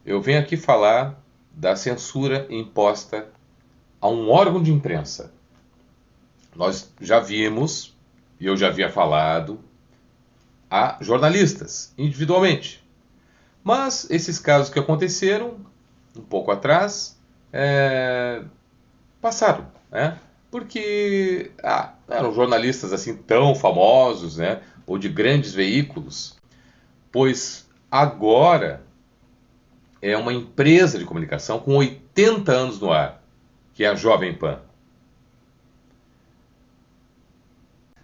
Eu venho aqui falar da censura imposta a um órgão de imprensa. Nós já vimos, e eu já havia falado, a jornalistas, individualmente. Mas esses casos que aconteceram, um pouco atrás, passaram, né? Porque eram jornalistas assim tão famosos, né? Ou de grandes veículos, pois agora é uma empresa de comunicação com 80 anos no ar, que é a Jovem Pan.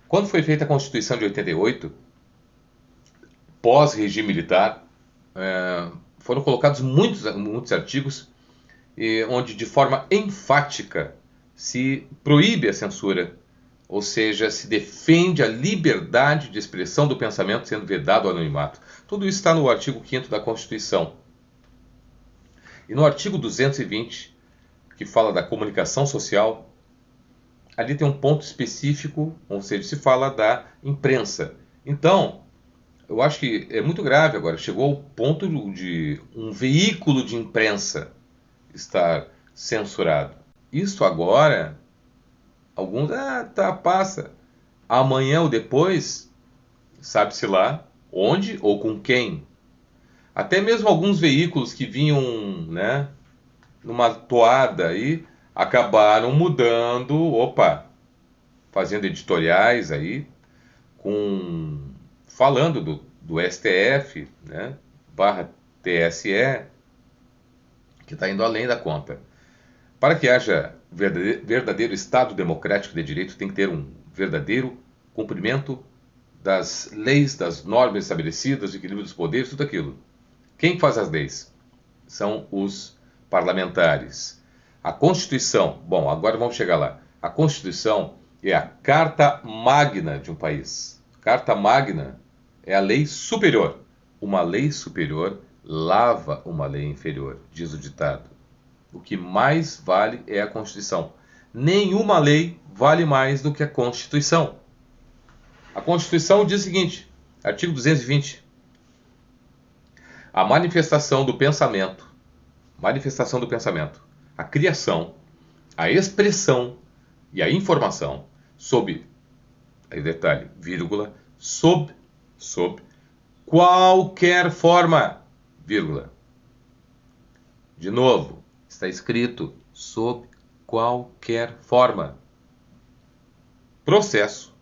Quando foi feita a Constituição de 88, pós-regime militar, foram colocados muitos artigos onde, de forma enfática, se proíbe a censura, ou seja, se defende a liberdade de expressão do pensamento sendo vedado o anonimato. Tudo isso está no artigo 5º da Constituição. E no artigo 220, que fala da comunicação social, ali tem um ponto específico, ou seja, se fala da imprensa. Então, eu acho que é muito grave agora. Chegou ao ponto de um veículo de imprensa estar censurado. Isso agora, alguns, passa. Amanhã ou depois, sabe-se lá onde ou com quem. Até mesmo alguns veículos que vinham, né, numa toada aí, acabaram mudando, fazendo editoriais aí, falando do STF, né, barra TSE, que está indo além da conta. Para que haja verdadeiro Estado democrático de direito, tem que ter um verdadeiro cumprimento das leis, das normas estabelecidas, do equilíbrio dos poderes, tudo aquilo. Quem faz as leis? São os parlamentares. A Constituição, bom, agora vamos chegar lá. A Constituição é a carta magna de um país. Carta magna é a lei superior. Uma lei superior lava uma lei inferior, diz o ditado. O que mais vale é a Constituição. Nenhuma lei vale mais do que a Constituição. A Constituição diz o seguinte, artigo 220. A manifestação do pensamento, a criação, a expressão e a informação sob, aí detalhe, vírgula, sob qualquer forma, vírgula. De novo, está escrito sob qualquer forma. Processo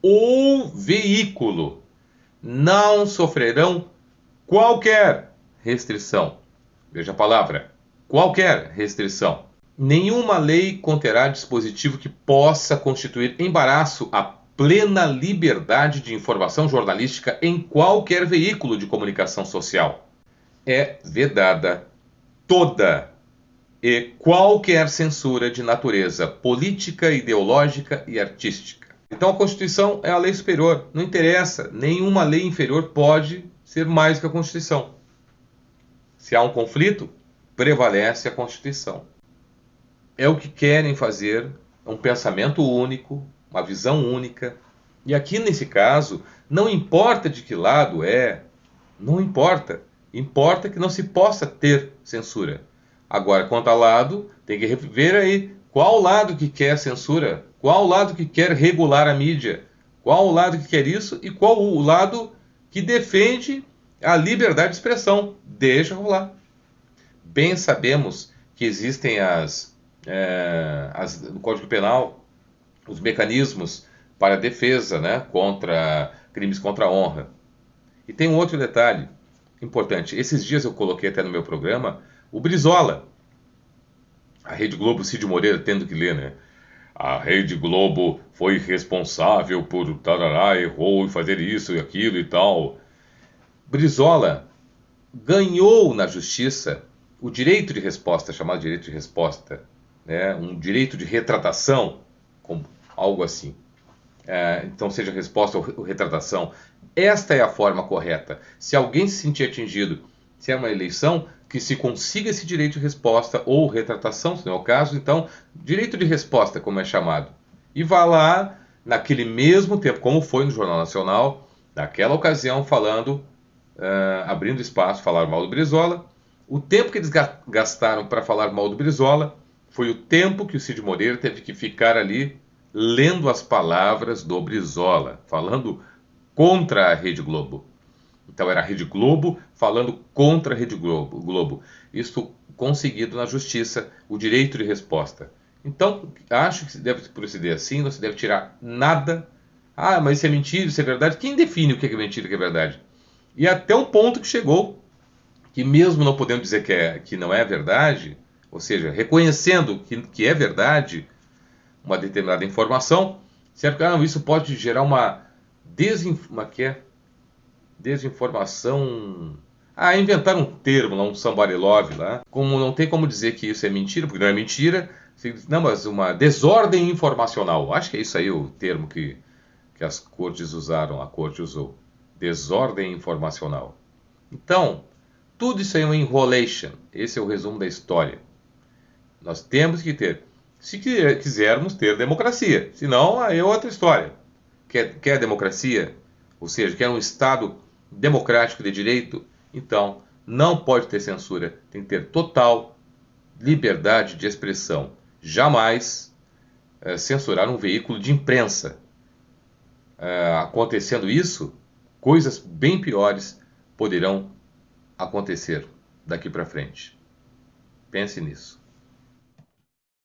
ou veículo não sofrerão qualquer restrição. Veja a palavra, qualquer restrição. Nenhuma lei conterá dispositivo que possa constituir embaraço à plena liberdade de informação jornalística em qualquer veículo de comunicação social. É vedada toda e qualquer censura de natureza política, ideológica e artística. Então a Constituição é a lei superior. Não interessa, nenhuma lei inferior pode ser mais que a Constituição. Se há um conflito, prevalece a Constituição. É o que querem fazer, um pensamento único, uma visão única. E aqui nesse caso, não importa de que lado não importa. Importa que não se possa ter censura. Agora, quanto ao lado, tem que ver aí qual lado que quer censura, qual lado que quer regular a mídia, qual o lado que quer isso e qual o lado que defende a liberdade de expressão. Deixa rolar. Bem sabemos que existem no Código Penal os mecanismos para defesa, né, contra crimes contra a honra. E tem um outro detalhe importante. Esses dias eu coloquei até no meu programa o Brizola. A Rede Globo, Cid Moreira, tendo que ler, né? A Rede Globo foi responsável por tarará, errou em fazer isso e aquilo e tal. Brizola ganhou na justiça o direito de resposta, chamado direito de resposta, né? Um direito de retratação, como algo assim. Então, seja resposta ou retratação. Esta é a forma correta. Se alguém se sentir atingido, se é uma eleição, que se consiga esse direito de resposta ou retratação, se não é o caso, então, direito de resposta, como é chamado. E vá lá, naquele mesmo tempo, como foi no Jornal Nacional, naquela ocasião, falando, abrindo espaço, falar mal do Brizola, O tempo que eles gastaram para falar mal do Brizola foi o tempo que o Cid Moreira teve que ficar ali lendo as palavras do Brizola, falando contra a Rede Globo. Então era a Rede Globo falando contra a Rede Globo. Isso conseguido na justiça, o direito de resposta. Então, acho que se deve proceder assim, não se deve tirar nada. Ah, mas isso é mentira, isso é verdade. Quem define o que é mentira e o que é verdade? E até um ponto que chegou, que mesmo não podendo dizer que não é verdade, ou seja, reconhecendo que é verdade uma determinada informação, certo? Ah, isso pode gerar uma desinformação. Ah, inventaram um termo lá, um somebody love lá. Como não tem como dizer que isso é mentira, porque não é mentira. Não, mas uma desordem informacional. Acho que é isso aí o termo que as cortes usaram, a corte usou. Desordem informacional. Então, tudo isso aí é uma enrolation. Esse é o resumo da história. Nós temos que ter, se quisermos ter democracia. Senão, aí é outra história. Quer democracia? Ou seja, quer um Estado democrático de direito? Então, não pode ter censura. Tem que ter total liberdade de expressão. Jamais censurar um veículo de imprensa. Acontecendo isso, coisas bem piores poderão acontecer daqui para frente. Pense nisso.